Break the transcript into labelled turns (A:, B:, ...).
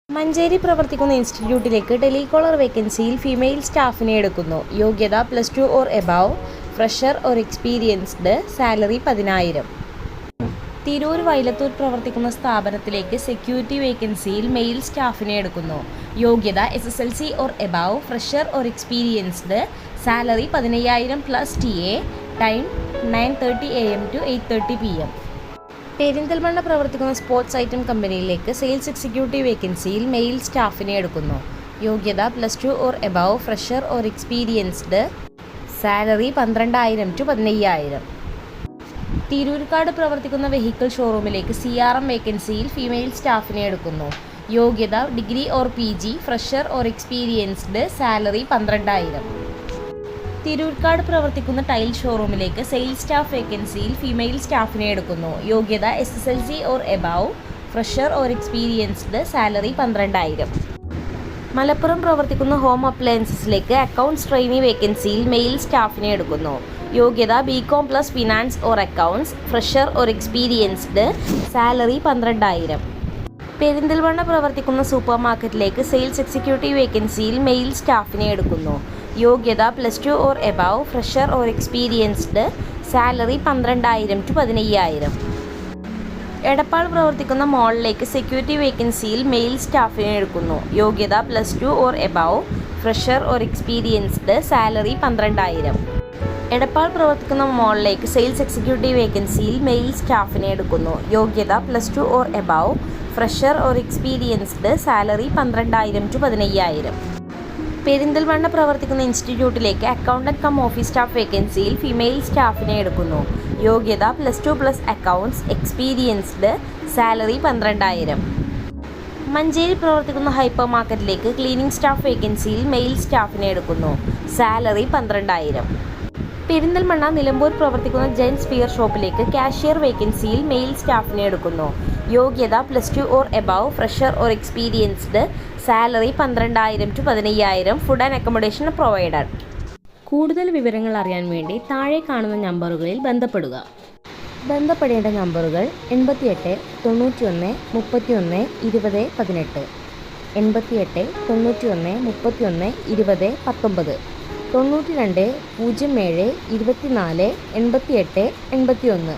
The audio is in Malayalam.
A: മഞ്ചേരി പ്രവർത്തിക്കുന്ന ഇൻസ്റ്റിറ്റ്യൂട്ടിലേക്ക് ടെലികോളർ വേക്കൻസിയിൽ ഫീമെയിൽ സ്റ്റാഫിനെ എടുക്കുന്നു. യോഗ്യത +2 or above, fresher or experienced, salary 10,000. Tirur Vailathur പ്രവർത്തിക്കുന്ന സ്ഥാപനത്തിലേക്ക് സെക്യൂരിറ്റി വേക്കൻസിയിൽ മെയിൽ സ്റ്റാഫിനെ എടുക്കുന്നു. യോഗ്യത SSLC or above, fresher or experienced, salary 15,000 + TA, time 9:30 AM to 8:30 PM. Perinthalmanna പ്രവർത്തിക്കുന്ന സ്പോർട്സ് ഐറ്റം കമ്പനിയിലേക്ക് സെയിൽസ് എക്സിക്യൂട്ടീവ് വേക്കൻസിയിൽ മെയിൽ സ്റ്റാഫിനെ എടുക്കുന്നു. യോഗ്യത +2 or above, fresher or experienced, salary 12,000 to 15,000. Thirurkad പ്രവർത്തിക്കുന്ന വെഹിക്കിൾ ഷോറൂമിലേക്ക് CRM വേക്കൻസിയിൽ ഫീമെയിൽ സ്റ്റാഫിനെ എടുക്കുന്നു. യോഗ്യത degree or PG, fresher or experienced, salary 12,000. Thirurkad പ്രവർത്തിക്കുന്ന ടൈൽ ഷോറൂമിലേക്ക് സെയിൽസ് സ്റ്റാഫ് വേക്കൻസിയിൽ ഫീമെയിൽ സ്റ്റാഫിനെ എടുക്കുന്നു. യോഗ്യത SSLC or above, fresher or experienced, salary 12,000. Malappuram പ്രവർത്തിക്കുന്ന ഹോം അപ്ലയൻസസിലേക്ക് അക്കൗണ്ട്സ് ട്രെയിനി വേക്കൻസിയിൽ മെയിൽ സ്റ്റാഫിനെ എടുക്കുന്നു. യോഗ്യത BCom + finance or accounts, fresher or experienced, salary 12,000. Perinthalmanna പ്രവർത്തിക്കുന്ന സൂപ്പർ മാർക്കറ്റിലേക്ക് സെയിൽസ് എക്സിക്യൂട്ടീവ് വേക്കൻസിയിൽ മെയിൽ സ്റ്റാഫിനെ എടുക്കുന്നു. യോഗ്യത +2 or above, fresher or experienced, salary 12,000 to 15,000. Edappal പ്രവർത്തിക്കുന്ന മോളിലേക്ക് സെക്യൂരിറ്റി വേക്കൻസിയിൽ മെയിൽ സ്റ്റാഫിനെ എടുക്കുന്നു. യോഗ്യത +2 or above, fresher or experienced, salary 12,000. Edappal പ്രവർത്തിക്കുന്ന മോളിലേക്ക് സെയിൽസ് എക്സിക്യൂട്ടീവ് വേക്കൻസിയിൽ മെയിൽ സ്റ്റാഫിനെ എടുക്കുന്നു. യോഗ്യത +2 or above, fresher or experienced, salary 12,000 to 15,000. Perinthalmanna പ്രവർത്തിക്കുന്ന ഇൻസ്റ്റിറ്റ്യൂട്ടിലേക്ക് അക്കൗണ്ടന്റ് കം ഓഫീസ് സ്റ്റാഫ് വേക്കൻസിയിൽ ഫീമെയിൽ സ്റ്റാഫിനെ എടുക്കുന്നു. യോഗ്യത +2 + അക്കൗണ്ട്സ്, എക്സ്പീരിയൻസ്ഡ്, സാലറി 12,000. മഞ്ചേരി പ്രവർത്തിക്കുന്ന ഹൈപ്പർ മാർക്കറ്റിലേക്ക് ക്ലീനിംഗ് സ്റ്റാഫ് വേക്കൻസിയിൽ മെയിൽ സ്റ്റാഫിനെ എടുക്കുന്നു. സാലറി 12,000. പെരിന്തൽമണ്ണ നിലമ്പൂർ പ്രവർത്തിക്കുന്ന ജെൻസ് വിയർ ഷോപ്പിലേക്ക് കാഷ്യർ വേക്കൻസിയിൽ മെയിൽ സ്റ്റാഫിനെ എടുക്കുന്നു. യോഗ്യത +2 or above, fresher or experienced, salary 12,000 to 15,000. Food and accommodation provided. കൂടുതൽ വിവരങ്ങൾ അറിയാൻ വേണ്ടി താഴെ കാണുന്ന നമ്പറുകളിൽ ബന്ധപ്പെടുക. ബന്ധപ്പെടേണ്ട നമ്പറുകൾ 88 91 31 20 18, 88 91 31 20 19, 92 07 24 88 81.